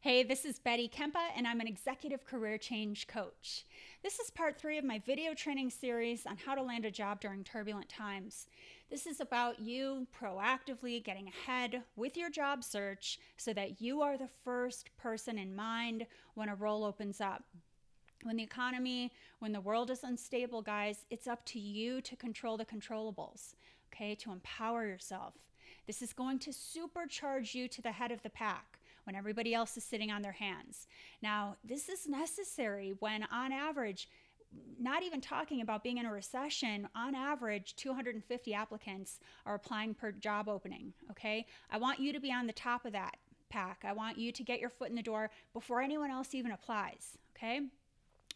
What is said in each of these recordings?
Hey, this is Betty Kempa, and I'm an executive career change coach. This is part 3 of my video training series on how to land a job during turbulent times. This is about you proactively getting ahead with your job search so that you are the first person in mind when a role opens up. When the world is unstable, guys, it's up to you to control the controllables, okay, to empower yourself. This is going to supercharge you to the head of the pack when everybody else is sitting on their hands. Now, this is necessary when, on average, not even talking about being in a recession, on average, 250 applicants are applying per job opening, okay? I want you to be on the top of that pack. I want you to get your foot in the door before anyone else even applies, okay?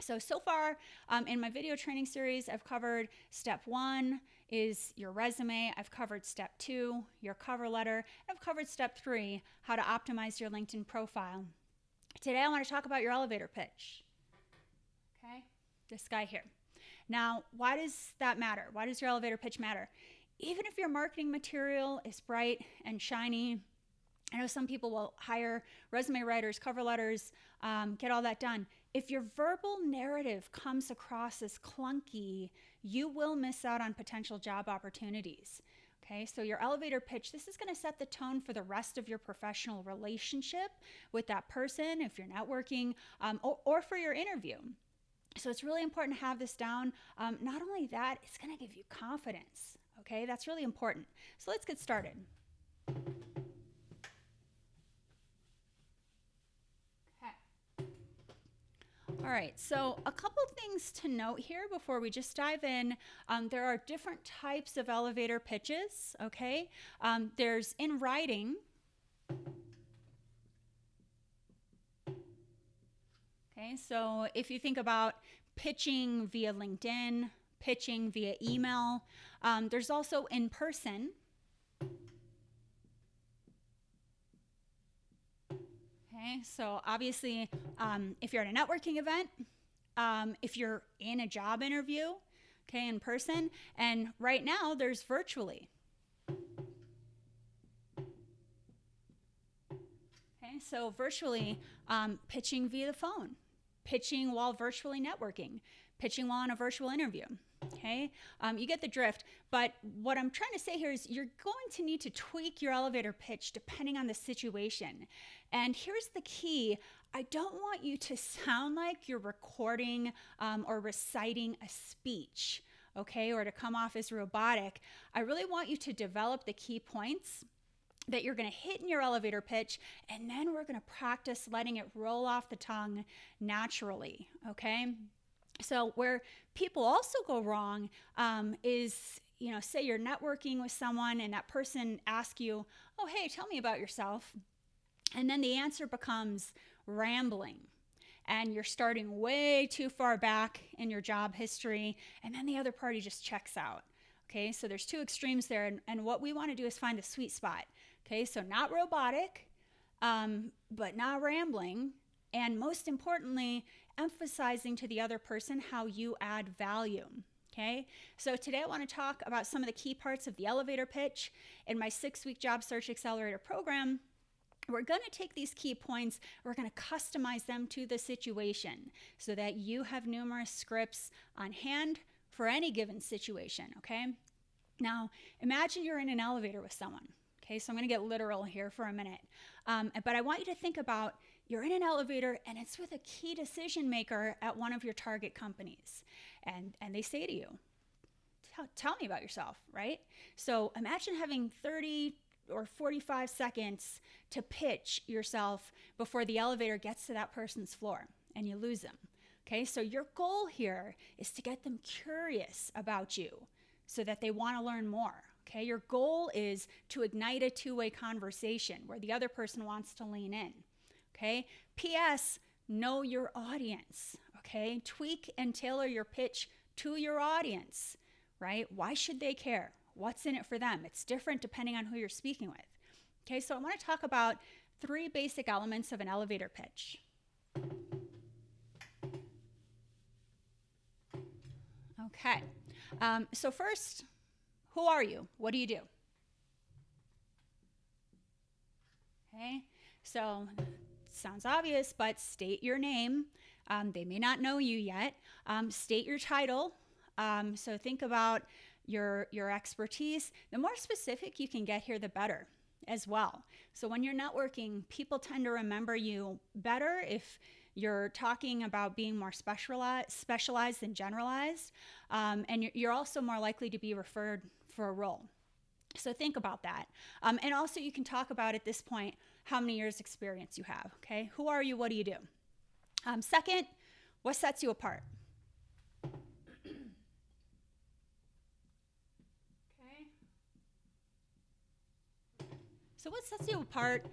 So far in my video training series, I've covered step 1 is your resume. I've covered step 2, your cover letter. I've covered step 3, how to optimize your LinkedIn profile. Today, I want to talk about your elevator pitch. Okay, this guy here. Now, why does that matter? Why does your elevator pitch matter? Even if your marketing material is bright and shiny, I know some people will hire resume writers, cover letters, get all that done. If your verbal narrative comes across as clunky, you will miss out on potential job opportunities. Okay, so your elevator pitch, this is going to set the tone for the rest of your professional relationship with that person, if you're networking, or for your interview. So it's really important to have this down. Not only that, it's going to give you confidence. Okay, that's really important. So let's get started. All right, so a couple things to note here before we just dive in. There are different types of elevator pitches, okay? There's in writing. Okay, so if you think about pitching via LinkedIn, pitching via email, there's also in person. Okay, so obviously, if you're at a networking event, if you're in a job interview, okay, in person, and right now there's virtually. Okay, so virtually, pitching via the phone, pitching while virtually networking, pitching while on a virtual interview. Okay, you get the drift. But what I'm trying to say here is you're going to need to tweak your elevator pitch depending on the situation. And here's the key. I don't want you to sound like you're recording or reciting a speech, okay, or to come off as robotic. I really want you to develop the key points that you're going to hit in your elevator pitch, and then we're going to practice letting it roll off the tongue naturally, okay? So where people also go wrong is, say you're networking with someone and that person asks you, oh, hey, tell me about yourself. And then the answer becomes rambling. And you're starting way too far back in your job history, and then the other party just checks out. Okay, so there's two extremes there, and what we want to do is find the sweet spot. Okay, so not robotic, but not rambling, and most importantly, emphasizing to the other person how you add value. Okay, so today I want to talk about some of the key parts of the elevator pitch. In my 6-week Job Search Accelerator program, we're going to take these key points, we're going to customize them to the situation so that you have numerous scripts on hand for any given situation, okay? Now, imagine you're in an elevator with someone, okay? So I'm going to get literal here for a minute. But I want you to think about you're in an elevator and it's with a key decision maker at one of your target companies. And they say to you, tell me about yourself, right? So imagine having 30 or 45 seconds to pitch yourself before the elevator gets to that person's floor and you lose them. Okay, so your goal here is to get them curious about you so that they want to learn more. Okay, your goal is to ignite a two-way conversation where the other person wants to lean in. Okay, P.S. Know your audience. Okay, tweak and tailor your pitch to your audience, right? Why should they care? What's in it for them? It's different depending on who you're speaking with. Okay, so I want to talk about 3 basic elements of an elevator pitch. Okay, so first, who are you? What do you do? Okay, so sounds obvious, but state your name. They may not know you yet. State your title. So think about your expertise. The more specific you can get here, the better as well. So when you're networking, people tend to remember you better if you're talking about being more specialized than generalized. And you're also more likely to be referred for a role. So think about that. And also you can talk about at this point how many years experience you have, okay? Who are you? What do you do? Second, what sets you apart? Okay. So what sets you apart?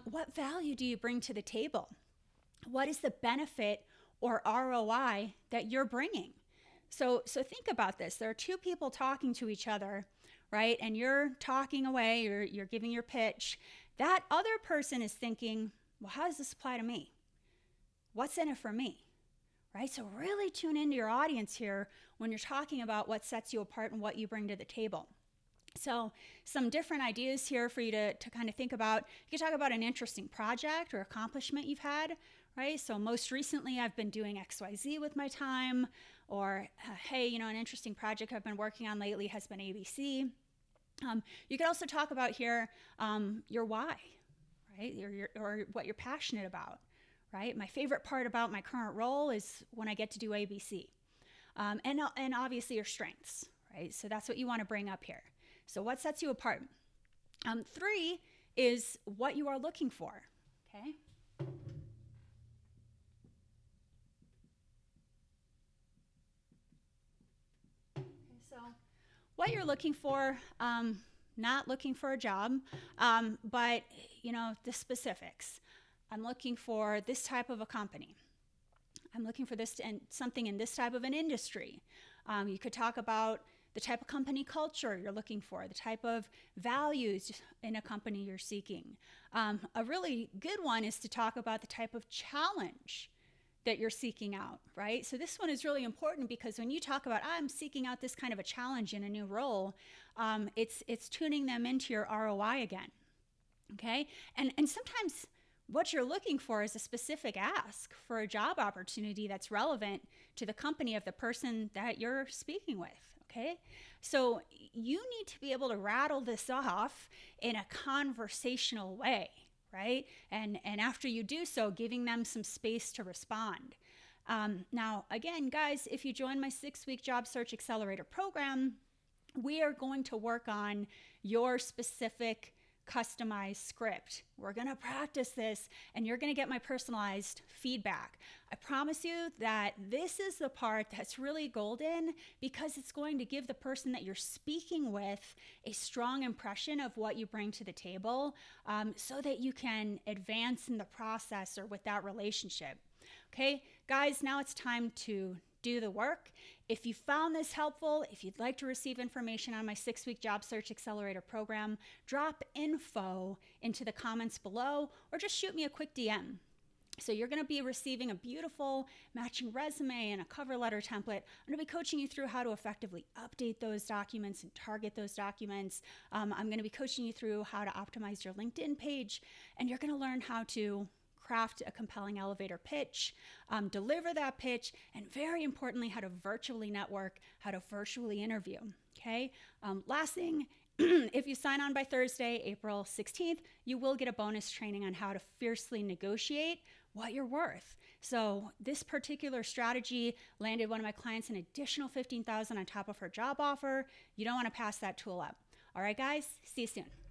What value do you bring to the table? What is the benefit or ROI that you're bringing? So think about this. There are two people talking to each other, right? And you're talking away, you're giving your pitch. That other person is thinking, well, how does this apply to me? What's in it for me? Right? So really tune into your audience here when you're talking about what sets you apart and what you bring to the table. So some different ideas here for you to kind of think about. You can talk about an interesting project or accomplishment you've had, right? So most recently I've been doing XYZ with my time, or hey, an interesting project I've been working on lately has been ABC. You could also talk about here your why, right? Or what you're passionate about, right? My favorite part about my current role is when I get to do ABC. And obviously your strengths, right? So that's what you want to bring up here. So what sets you apart? 3 is what you are looking for, okay? So what you're looking for, not looking for a job, but the specifics. I'm looking for this type of a company. I'm looking for this and something in this type of an industry. You could talk about the type of company culture you're looking for, the type of values in a company you're seeking. A really good one is to talk about the type of challenge that you're seeking out, right? So this one is really important because when you talk about, I'm seeking out this kind of a challenge in a new role, it's tuning them into your ROI again, okay? And sometimes what you're looking for is a specific ask for a job opportunity that's relevant to the company of the person that you're speaking with, okay? So you need to be able to rattle this off in a conversational way, right? And after you do so, giving them some space to respond. Now, again, guys, if you join my 6-week job search accelerator program, we are going to work on your specific customized script. We're going to practice this and you're going to get my personalized feedback. I promise you that this is the part that's really golden because it's going to give the person that you're speaking with a strong impression of what you bring to the table, so that you can advance in the process or with that relationship. Okay, guys, now it's time to do the work. If you found this helpful, if you'd like to receive information on my 6-week job search accelerator program, drop info into the comments below or just shoot me a quick DM. So you're going to be receiving a beautiful matching resume and a cover letter template. I'm going to be coaching you through how to effectively update those documents and target those documents. I'm going to be coaching you through how to optimize your LinkedIn page, and you're going to learn how to craft a compelling elevator pitch, deliver that pitch, and very importantly, how to virtually network, how to virtually interview, okay? Last thing, if you sign on by Thursday, April 16th, you will get a bonus training on how to fiercely negotiate what you're worth. So this particular strategy landed one of my clients an additional $15,000 on top of her job offer. You don't want to pass that tool up. All right, guys, see you soon.